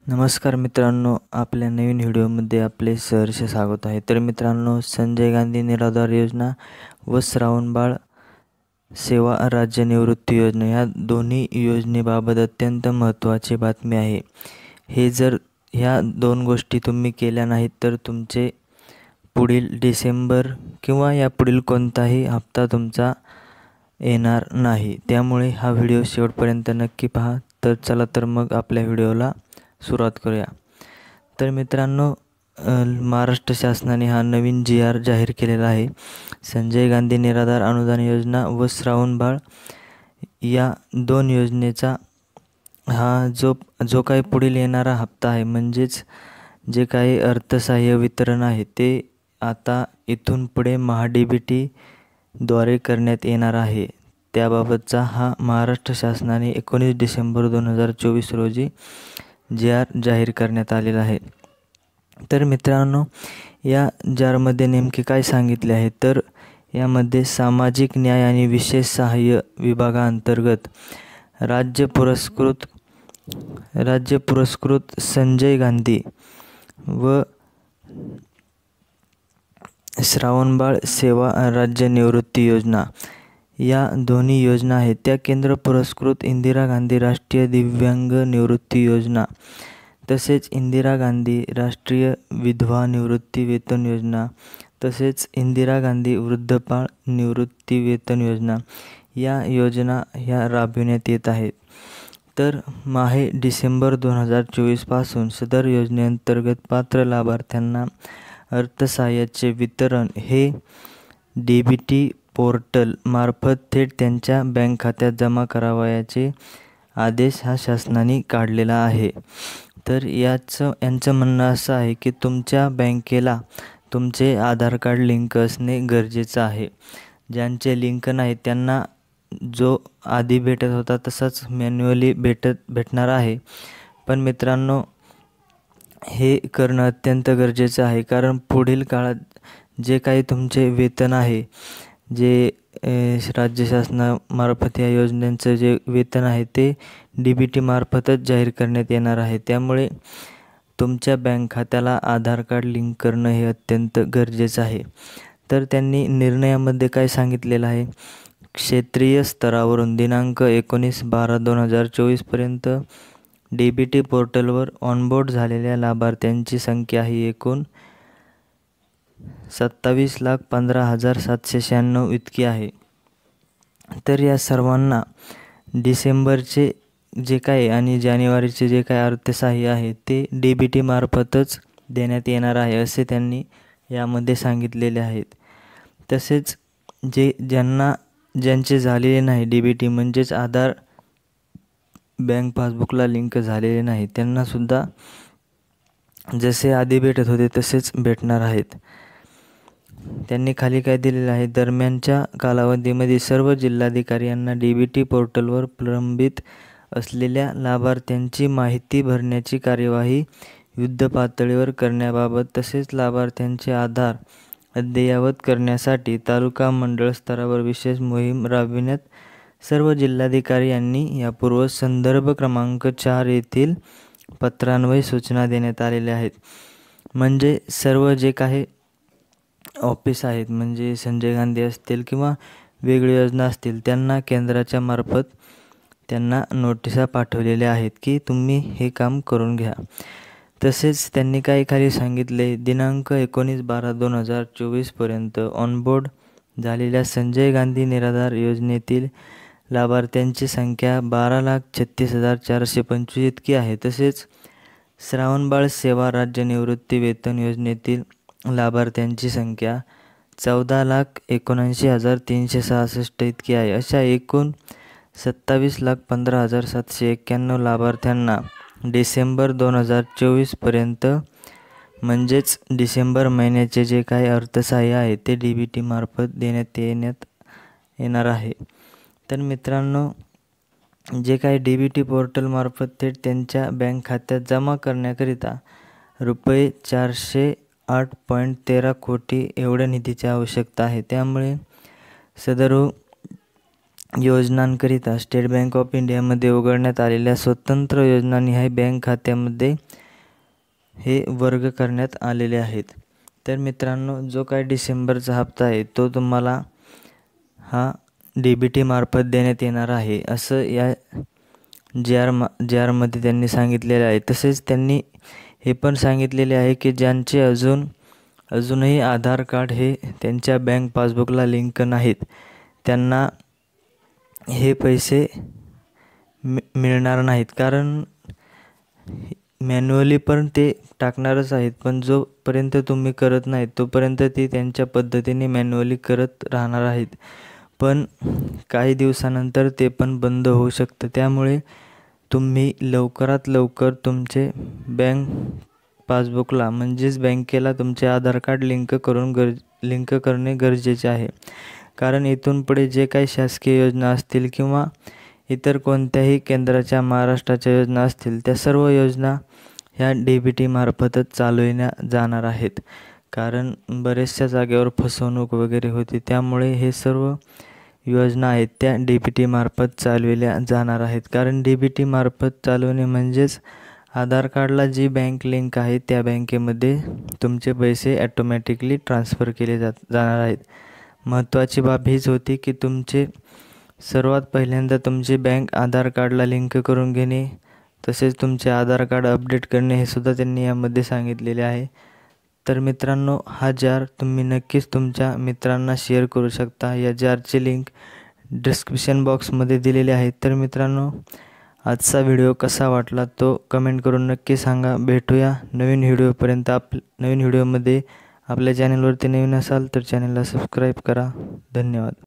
नमस्कार मित्रांनो, आपल्या नवीन व्हिडिओमध्ये आपले सहर्ष स्वागत आहे। तर मित्रांनो, संजय गांधी निराधार योजना व श्रावणबाळ सेवा राज्य निवृत्ती योजना या दोन्ही योजनेबाबत अत्यंत महत्त्वाची बातमी आहे। जर ह्या दोन गोष्टी तुम्ही केल्या नाहीत तर तुमचे पुढील डिसेंबर किंवा यापुढील कोणताही हप्ता तुमचा येणार नाही। त्यामुळे हा व्हिडिओ शेवटपर्यंत नक्की पहा। तर चला तर मग आपल्या व्हिडिओला सुरुवात करूया। तर मित्रांनो, महाराष्ट्र शासनाने हा नवीन GR जाहीर केलेला आहे। संजय गांधी निराधार अनुदान योजना व श्रावणबाळ या दोन योजनेचा हा जो काही पुढील येणारा हप्ता आहे, म्हणजेच जे काही अर्थसहाय्य वितरण आहे ते आता इथून पुढे MHA-DBT द्वारे करण्यात येणार आहे। त्याबाबतचा हा महाराष्ट्र शासनाने 19 डिसेंबर 2024 रोजी GR जाहीर करण्यात आलेला आहे। तर मित्रांनो, या GRमध्ये नेमके काय सांगितले आहे, तर यामध्ये सामाजिक न्याय आणि विशेष सहाय्य विभागाअंतर्गत राज्य पुरस्कृत संजय गांधी व श्रावणबाळ सेवा राज्य निवृत्ती योजना या दोन्ही योजना आहेत त्या केंद्र पुरस्कृत इंदिरा गांधी राष्ट्रीय दिव्यांग निवृत्ती योजना, तसेच इंदिरा गांधी राष्ट्रीय विधवा निवृत्ती वेतन योजना, तसेच इंदिरा गांधी वृद्धपाळ निवृत्ती वेतन योजना या योजना ह्या राबविण्यात येत आहेत। तर डिसेंबर 2024 पासून सदर योजनेअंतर्गत पात्र लाभार्थ्यांना अर्थसहाय्याचे वितरण हे DBT पोर्टल मार्फत थेट त्यांच्या बँक खात्यात जमा करावयाचे आदेश हा शासनाने काढलेला आहे। तर यांचं म्हणणं असं आहे की तुमच्या बँकेला तुमचे आधार कार्ड लिंक असणे गरजेचं आहे। ज्यांचे लिंक नाही त्यांना जो आधी भेटत होता तसाच मॅन्युअली भेटणार आहे। पण मित्रांनो, हे करणं अत्यंत गरजेचं आहे, कारण पुढील काळात जे काही तुमचे वेतन आहे, जे राज्य शासनामार्फत या योजनांचं जे वेतन आहे ते DBT मार्फतच जाहीर करण्यात येणार आहे। त्यामुळे तुमच्या बँक खात्याला आधार कार्ड लिंक करणं हे अत्यंत गरजेचं आहे। तर त्यांनी निर्णयामध्ये काय सांगितलेलं आहे, क्षेत्रीय स्तरावरून दिनांक 19/12/2024 पर्यंत DBT पोर्टलवर ऑनबोर्ड झालेल्या लाभार्थ्यांची संख्या ही एकूण 27,15,796 इतकी आहे। तर या सर्वांना डिसेंबरचे जे काही आणि जानेवारीचे जे काही अर्थसहाय्य आहे ते DBT मार्फतच देण्यात येणार आहे असे त्यांनी यामध्ये सांगितलेले आहेत। तसेच ज्यांचे झालेले नाही DBT, म्हणजेच आधार बँक पासबुकला लिंक झालेले नाही, त्यांना सुद्धा जसे आधी भेटत होते तसेच भेटणार आहेत। त्यांनी खाली काय दिलेलं आहे, दरम्यानच्या कालावधीमध्ये सर्व जिल्हाधिकारी यांना DBT पोर्टलवर प्रलंबित असलेल्या लाभार्थ्यांची माहिती भरण्याची कार्यवाही युद्धपातळीवर करण्याबाबत, तसेच लाभार्थ्यांचे आधार अद्ययावत करण्यासाठी तालुका मंडळ स्तरावर विशेष मोहीम राबविण्यात सर्व जिल्हाधिकारी यांनी यापूर्वी संदर्भ क्रमांक 4 येथील पत्रान्वये सूचना देण्यात आलेल्या आहेत। म्हणजे सर्व जे काही ऑफिस आहेत, म्हणजे संजय गांधी असतील किंवा वेगळी योजना असतील, त्यांना केंद्राच्या मार्फत त्यांना नोटिसा पाठवलेल्या आहेत की तुम्ही हे काम करून घ्या। तसेच त्यांनी काही खाली सांगितले, दिनांक 19/12/2024 पर्यंत ऑनबोर्ड झालेल्या संजय गांधी निराधार योजनेतील लाभार्थ्यांची संख्या 12,36,425 इतकी आहे। तसेच श्रावणबाळ सेवा राज्य निवृत्ती वेतन योजनेतील लाभार्थ्यांची संख्या 14,79,366 इतकी आहे। अशा एकूण 27,15,791 लाभार्थ्यांना डिसेंबर 2024 पर्यंत, म्हणजेच डिसेंबर महिन्याचे जे काही अर्थसहाय्य आहे ते DBT मार्फत देण्यात येणार आहे। तर मित्रांनो, जे काही DBT पोर्टल मार्फत थेट त्यांच्या बँक खात्यात जमा करण्याकरिता रुपये 408.13 कोटी एवढ्या निधीची आवश्यकता आहे। त्यामुळे सदर योजनांकरिता स्टेट बँक ऑफ इंडियामध्ये उघडण्यात आलेल्या स्वतंत्र योजनानिहाय बँक खात्यामध्ये हे वर्ग करण्यात आलेले आहेत. तर मित्रांनो, जो काही डिसेंबरचा हप्ता आहे तो तुम्हाला हा DBT मार्फत देण्यात येणार आहे, असं या जी आरमध्ये त्यांनी सांगितलेले आहे. तसेच त्यांनी हे पण सांगितलेले आहे की ज्यांचे अजूनही आधार कार्ड हे त्यांच्या बँक पासबुकला लिंक नाहीत, त्यांना हे पैसे मिळणार नाहीत. कारण मॅन्युअली पण ते टाकणारच आहेत, पण जोपर्यंत तुम्ही करत नाहीत तोपर्यंत ते त्यांच्या पद्धतीने मॅन्युअली करत राहणार आहेत. पण काही दिवसानंतर ते पण बंद होऊ शकतं. त्यामुळे तुम्ही लवकरात लवकर तुमचे बँक पासबुकला म्हणजेच बँकेला तुमचे आधार कार्ड लिंक करणे गरजेचे आहे. कारण इथून पुढे जे काही शासकीय योजना असतील किंवा इतर कोणत्याही केंद्राच्या महाराष्ट्राच्या योजना असतील, त्या सर्व योजना ह्या DBT मार्फतच चालविल्या जाणार आहेत. कारण बऱ्याचशा जागेवर फसवणूक वगैरे होती, त्यामुळे हे सर्व योजना आहेत त्या DBT मार्फत चालविल्या जाणार आहेत. कारण DBT मार्फत चालवणे म्हणजेच आधार कार्डला जी बँक लिंक आहे त्या बँकेमध्ये तुमचे पैसे ॲटोमॅटिकली ट्रान्सफर केले जाणार आहेत. महत्त्वाची बाब हीच होती की सर्वात पहिल्यांदा तुमची बँक आधार कार्डला लिंक करून घेणे, तसेच तुमचे आधार कार्ड अपडेट करणे हे सुद्धा त्यांनी यामध्ये सांगितलेले आहे. तर मित्रांनो, हा जार तुम्ही नक्कीच तुमच्या मित्रांना शेअर करू शकता. या जारची लिंक डिस्क्रिप्शन बॉक्समध्ये दिलेली आहे. तर मित्रांनो, आजचा व्हिडिओ कसा वाटला तो कमेंट करून नक्की सांगा. भेटूया नवीन व्हिडिओपर्यंत. नवीन व्हिडिओमध्ये आपल्या चॅनलवरती नवीन असाल तर चॅनलला सबस्क्राईब करा. धन्यवाद.